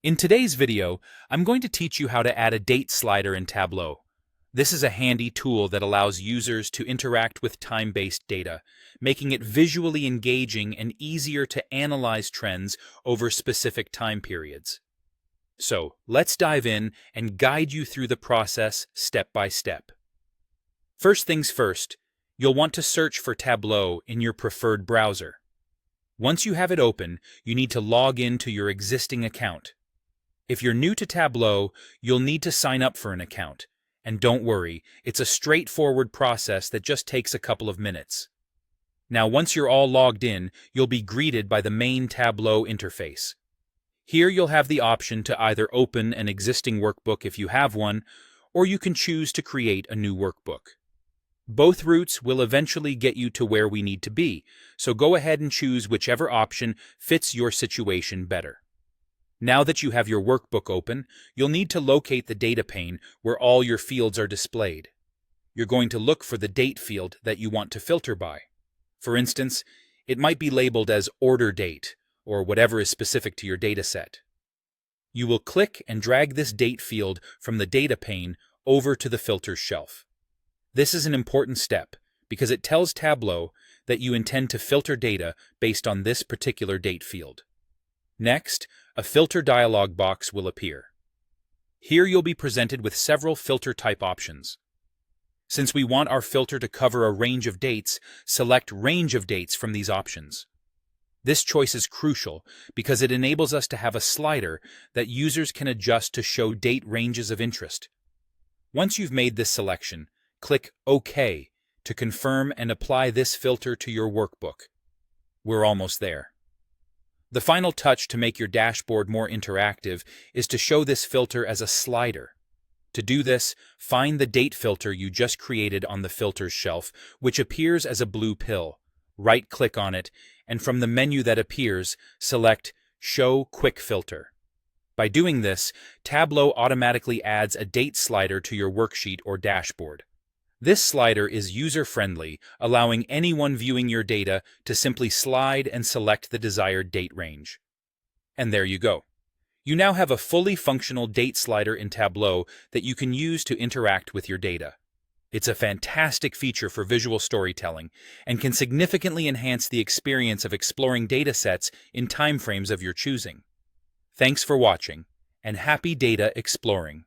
In today's video, I'm going to teach you how to add a date slider in Tableau. This is a handy tool that allows users to interact with time-based data, making it visually engaging and easier to analyze trends over specific time periods. So, let's dive in and guide you through the process step by step. First things first, you'll want to search for Tableau in your preferred browser. Once you have it open, you need to log in to your existing account. If you're new to Tableau, you'll need to sign up for an account. And don't worry, it's a straightforward process that just takes a couple of minutes. Now, once you're all logged in, you'll be greeted by the main Tableau interface. Here you'll have the option to either open an existing workbook if you have one, or you can choose to create a new workbook. Both routes will eventually get you to where we need to be, so go ahead and choose whichever option fits your situation better. Now that you have your workbook open, you'll need to locate the data pane where all your fields are displayed. You're going to look for the date field that you want to filter by. For instance, it might be labeled as Order Date, or whatever is specific to your dataset. You will click and drag this date field from the data pane over to the Filters shelf. This is an important step because it tells Tableau that you intend to filter data based on this particular date field. Next, a filter dialog box will appear. Here you'll be presented with several filter type options. Since we want our filter to cover a range of dates, select Range of Dates from these options. This choice is crucial because it enables us to have a slider that users can adjust to show date ranges of interest. Once you've made this selection, click OK to confirm and apply this filter to your workbook. We're almost there. The final touch to make your dashboard more interactive is to show this filter as a slider. To do this, find the date filter you just created on the Filters shelf, which appears as a blue pill. Right-click on it, and from the menu that appears, select Show Quick Filter. By doing this, Tableau automatically adds a date slider to your worksheet or dashboard. This slider is user-friendly, allowing anyone viewing your data to simply slide and select the desired date range. And there you go. You now have a fully functional date slider in Tableau that you can use to interact with your data. It's a fantastic feature for visual storytelling and can significantly enhance the experience of exploring datasets in timeframes of your choosing. Thanks for watching, and happy data exploring!